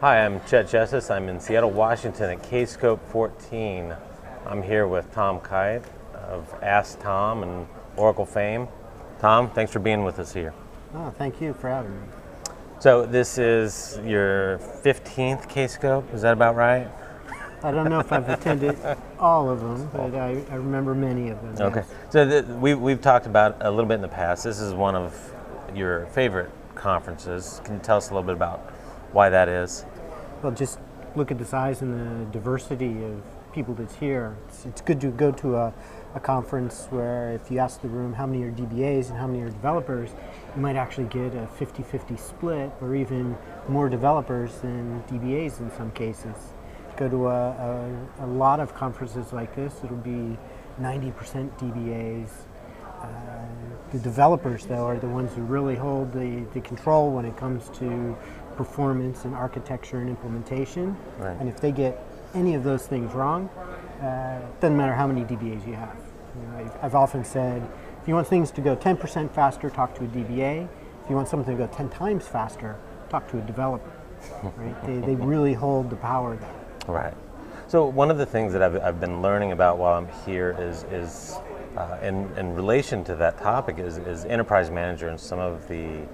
Hi, I'm Chet Justice. I'm in Seattle, Washington at Kscope 14. I'm here with Tom Kyte of Ask Tom and Oracle fame. Tom, thanks for being with us here. Oh, thank you for having me. So this is your 15th Kscope, is that about right? I don't know if I've attended all of them, but I remember many of them. Okay. Yes. So we've talked about a little bit in the past. This is one of your favorite conferences. Can you tell us a little bit about why that is? Well, just look at the size and the diversity of people that's here. It's good to go to a conference where if you ask the room how many are DBAs and how many are developers, you might actually get a 50-50 split or even more developers than DBAs in some cases. Go to a lot of conferences like this, it'll be 90% DBAs. The developers, though, are the ones who really hold the control when it comes to performance and architecture and implementation. Right. And if they get any of those things wrong, it doesn't matter how many DBAs you have. You know, I've often said, if you want things to go 10% faster, talk to a DBA. If you want something to go 10 times faster, talk to a developer. Right? They really hold the power there. Right. So one of the things that I've been learning about while I'm here is in relation to that topic is enterprise manager and some of the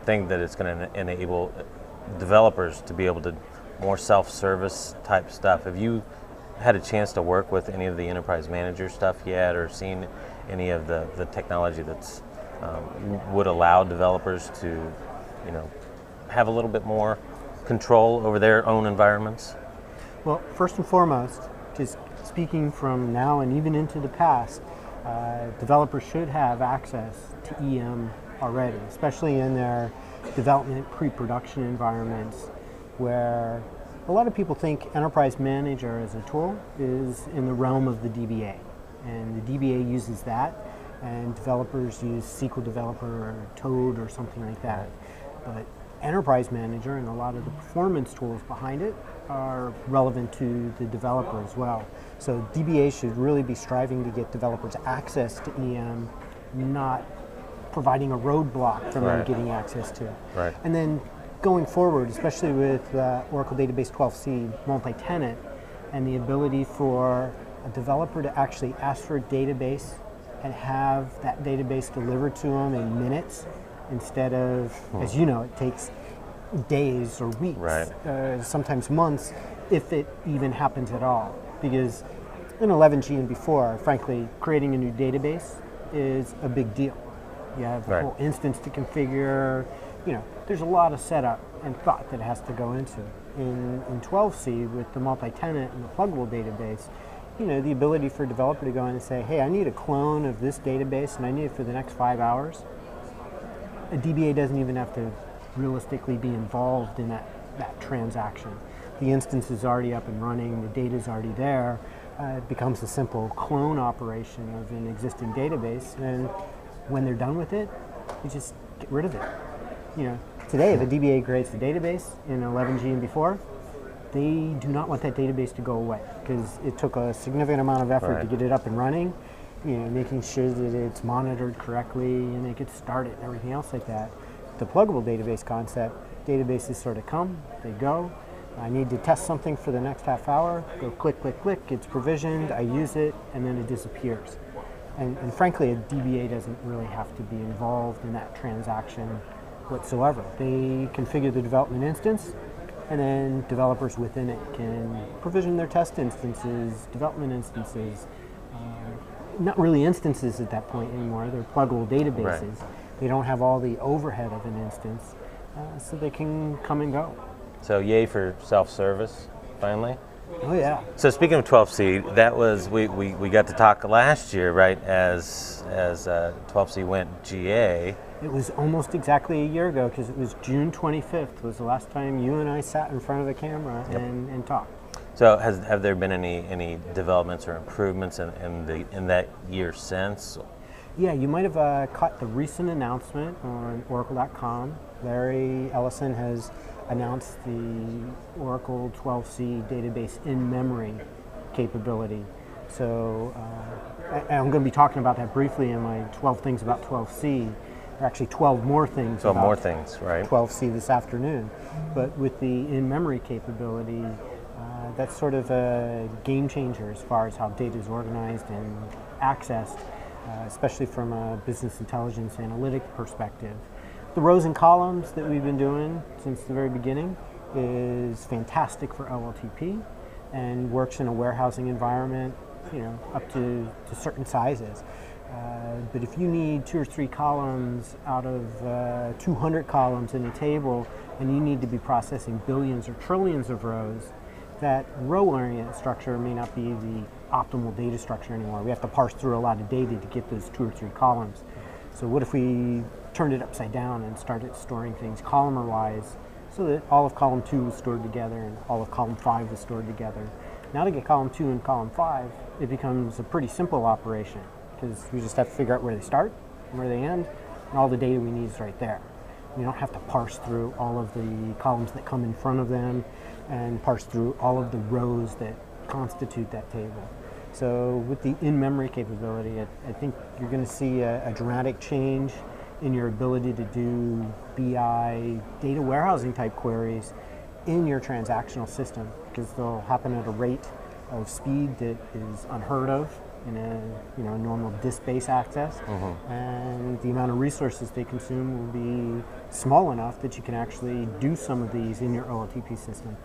thing that it's going to enable developers to be able to more self-service type stuff. Have you had a chance to work with any of the enterprise manager stuff yet, or seen any of the technology that's would allow developers to, you know, have a little bit more control over their own environments? Well, first and foremost, just speaking from now and even into the past, developers should have access to EM already, especially in their development pre-production environments, where a lot of people think enterprise manager as a tool is in the realm of the DBA, and the DBA uses that, and developers use SQL Developer or Toad or something like that. But enterprise manager and a lot of the performance tools behind it are relevant to the developer as well. So DBA should really be striving to get developers access to EM, not providing a roadblock for them getting access to. Right. And then going forward, especially with Oracle Database 12c multi-tenant and the ability for a developer to actually ask for a database and have that database delivered to them in minutes instead of, as you know, it takes days or weeks, sometimes months, if it even happens at all. Because in 11G and before, frankly, creating a new database is a big deal. You have a whole instance to configure. You know, there's a lot of setup and thought that has to go into it. In 12C, with the multi-tenant and the pluggable database, you know, the ability for a developer to go in and say, hey, I need a clone of this database and I need it for the next 5 hours. A DBA doesn't even have to realistically be involved in that transaction. The instance is already up and running, the data is already there. It becomes a simple clone operation of an existing database, and when they're done with it, you just get rid of it. You know, today the DBA creates the database in 11G and before. They do not want that database to go away because it took a significant amount of effort to get it up and running. You know, making sure that it's monitored correctly and it gets started and everything else like that. The pluggable database concept, databases sort of come, they go. I need to test something for the next half hour, go click, click, click, it's provisioned, I use it, and then it disappears. And frankly, a DBA doesn't really have to be involved in that transaction whatsoever. They configure the development instance, and then developers within it can provision their test instances, development instances. Not really instances at that point anymore, they're pluggable databases. They don't have all the overhead of an instance, so they can come and go. So yay for self-service, finally? Oh yeah. So speaking of 12C, that was, we got to talk last year, right, as 12C went GA. It was almost exactly a year ago, because it was June 25th was the last time you and I sat in front of a camera and talked. So have there been any developments or improvements in that year since? Yeah, you might have caught the recent announcement on Oracle.com. Larry Ellison has announced the Oracle 12c database in-memory capability. So I'm going to be talking about that briefly in my 12 things about 12c. or actually 12 more things. 12 more things, right? 12C this afternoon. But with the in-memory capability, that's sort of a game changer as far as how data is organized and accessed, especially from a business intelligence analytic perspective. The rows and columns that we've been doing since the very beginning is fantastic for LLTP and works in a warehousing environment, up to certain sizes. But if you need 2 or 3 columns out of 200 columns in a table, and you need to be processing billions or trillions of rows, that row-oriented structure may not be the optimal data structure anymore. We have to parse through a lot of data to get those 2 or 3 columns. So what if we turned it upside down and started storing things columnar-wise, so that all of column 2 was stored together and all of column 5 was stored together. Now to get column 2 and column 5, it becomes a pretty simple operation, because we just have to figure out where they start and where they end, and all the data we need is right there. We don't have to parse through all of the columns that come in front of them and parse through all of the rows that constitute that table. So with the in-memory capability, I think you're going to see a dramatic change in your ability to do BI data warehousing type queries in your transactional system, because they'll happen at a rate of speed that is unheard of in a normal disk-based access, and the amount of resources they consume will be small enough that you can actually do some of these in your OLTP system.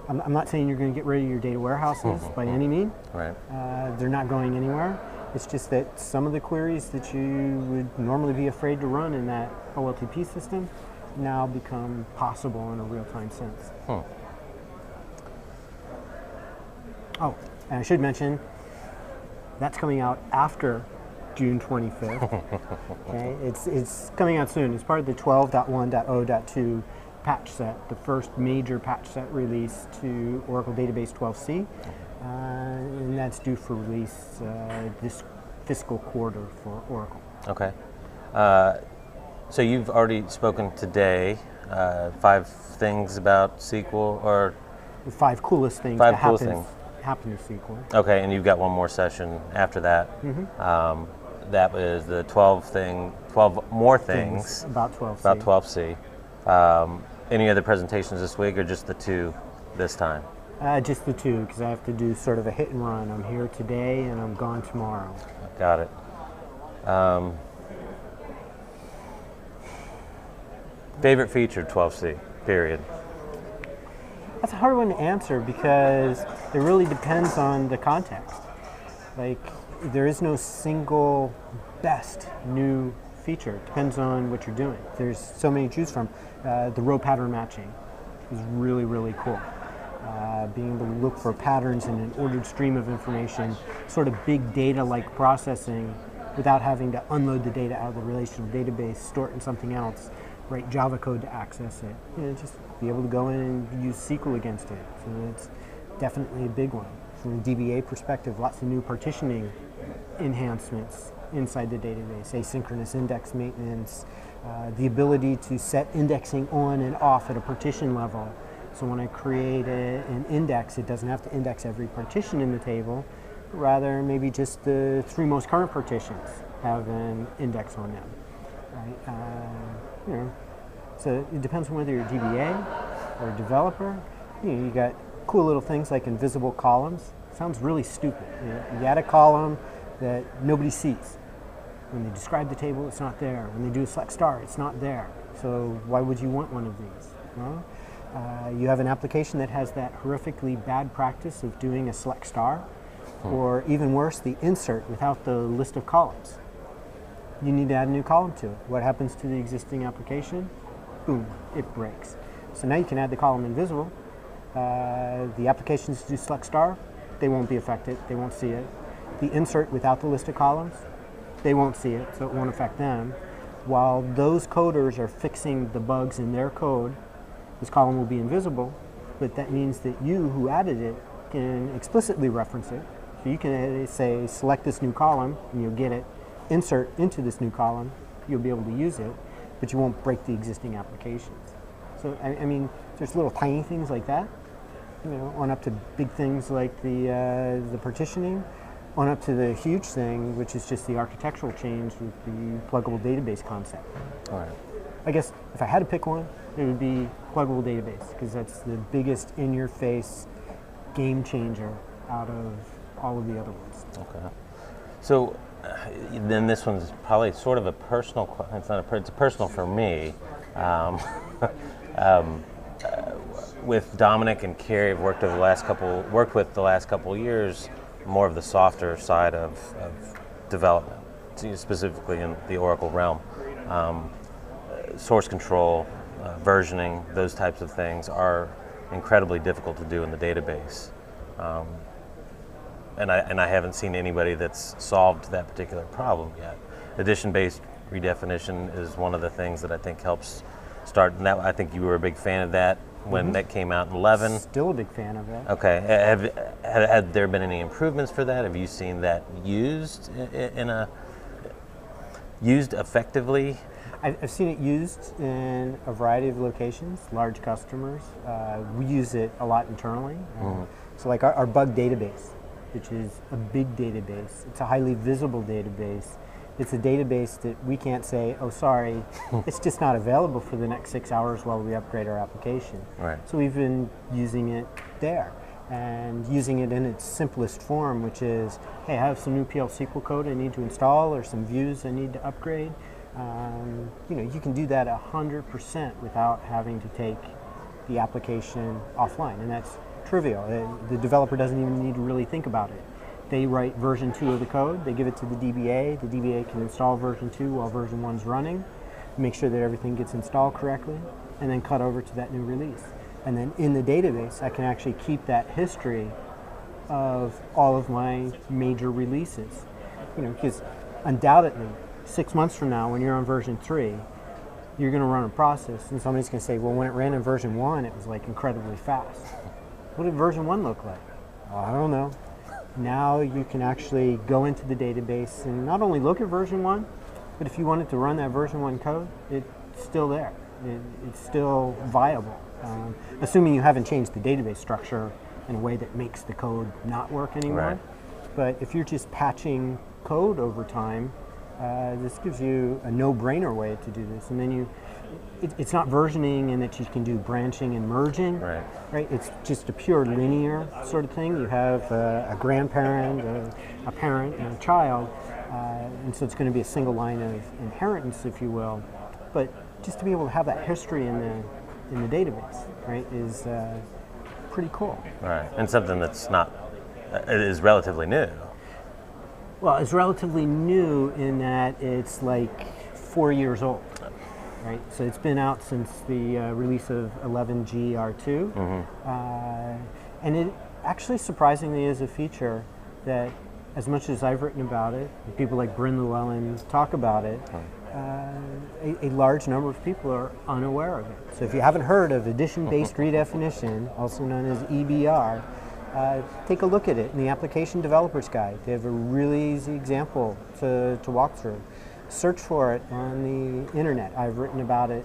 I'm not saying you're going to get rid of your data warehouses by any means. Right. They're not going anywhere. It's just that some of the queries that you would normally be afraid to run in that OLTP system now become possible in a real-time sense. Oh, and I should mention, that's coming out after June 25th. Okay, it's coming out soon. It's part of the 12.1.0.2 patch set, the first major patch set release to Oracle Database 12c, and that's due for release this fiscal quarter for Oracle. Okay. So you've already spoken today, 5 things about SQL, or The 5 coolest things 5 that cool happen to SQL. Okay, and you've got one more session after that. That was the 12 more things about 12c. About 12c. Any other presentations this week, or just the 2 this time? Just the 2, because I have to do sort of a hit and run. I'm here today and I'm gone tomorrow. Got it. Favorite feature 12c, period? That's a hard one to answer because it really depends on the context. Like, there is no single best new feature. It depends on what you're doing. There's so many to choose from. The row pattern matching is really, really cool. Being able to look for patterns in an ordered stream of information, sort of big data-like processing without having to unload the data out of the relational database, store it in something else, write Java code to access it. Just be able to go in and use SQL against it. So it's definitely a big one. From a DBA perspective, lots of new partitioning enhancements inside the database, asynchronous index maintenance, the ability to set indexing on and off at a partition level. So when I create an index, it doesn't have to index every partition in the table, rather maybe just the 3 most current partitions have an index on them. Right? So it depends on whether you're a DBA or a developer. You got cool little things like invisible columns. Sounds really stupid. You add a column that nobody sees. When they describe the table, it's not there. When they do a select star, it's not there. So why would you want one of these? Well, you have an application that has that horrifically bad practice of doing a select star, or even worse, the insert without the list of columns. You need to add a new column to it. What happens to the existing application? Boom, it breaks. So now you can add the column invisible. The applications do select star, they won't be affected, they won't see it. The insert without the list of columns, they won't see it, so it won't affect them. While those coders are fixing the bugs in their code, this column will be invisible, but that means that you who added it can explicitly reference it. So you can say, select this new column, and you'll get it. Insert into this new column, you'll be able to use it, but you won't break the existing applications. So, I mean, there's little tiny things like that, on up to big things like the partitioning. on up to the huge thing, which is just the architectural change with the pluggable database concept. All right. I guess if I had to pick one, it would be pluggable database, because that's the biggest in-your-face game changer out of all of the other ones. Okay. So then this one's probably sort of a personal. It's not a. It's personal for me. With Dominic and Carrie, I've worked with the last couple years, more of the softer side of development, specifically in the Oracle realm. Source control, versioning, those types of things are incredibly difficult to do in the database. And I haven't seen anybody that's solved that particular problem yet. Edition-based redefinition is one of the things that I think helps start. And that, I think you were a big fan of that when that came out in 11. Still a big fan of it. Okay. Have there been any improvements for that? Have you seen that used used effectively? I've seen it used in a variety of locations, large customers. We use it a lot internally. So like our bug database, which is a big database. It's a highly visible database. It's a database that we can't say, oh, sorry, it's just not available for the next 6 hours while we upgrade our application. Right. So we've been using it there and using it in its simplest form, which is, hey, I have some new PL SQL code I need to install or some views I need to upgrade. You can do that 100% without having to take the application offline, and that's trivial. The developer doesn't even need to really think about it. They write version 2 of the code, they give it to the DBA can install version 2 while version 1's running, make sure that everything gets installed correctly, and then cut over to that new release. And then in the database, I can actually keep that history of all of my major releases. Because undoubtedly, 6 months from now, when you're on version 3, you're going to run a process, and somebody's going to say, well, when it ran in version 1, it was like incredibly fast. What did version 1 look like? Well, I don't know. Now you can actually go into the database and not only look at version 1, but if you wanted to run that version 1 code, it's still there. It's still viable, assuming you haven't changed the database structure in a way that makes the code not work anymore. Right. But if you're just patching code over time, this gives you a no-brainer way to do this. And then it's not versioning in that you can do branching and merging. Right? It's just a pure linear sort of thing. You have a grandparent, a parent, and a child, and so it's going to be a single line of inheritance, if you will. But just to be able to have that history in the database, right, is pretty cool. Right, and something that's not, it is relatively new. Well, it's relatively new in that it's like 4 years old, right? So it's been out since the release of 11G R2, and it actually surprisingly is a feature that, as much as I've written about it, and people like Bryn Llewellyn talk about it, a large number of people are unaware of it. So if you haven't heard of edition-based redefinition, also known as EBR, take a look at it in the Application Developer's Guide. They have a really easy example to walk through. Search for it on the internet. I've written about it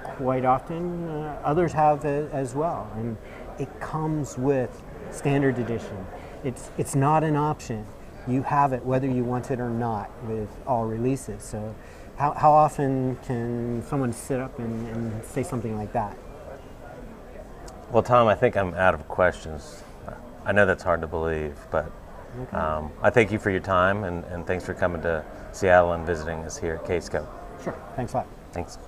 quite often. Others have it as well. And it comes with Standard Edition. It's not an option. You have it whether you want it or not with all releases. So how often can someone sit up and say something like that? Well, Tom, I think I'm out of questions. I know that's hard to believe, but I thank you for your time, and thanks for coming to Seattle and visiting us here at Kyte. Sure. Thanks a lot. Thanks.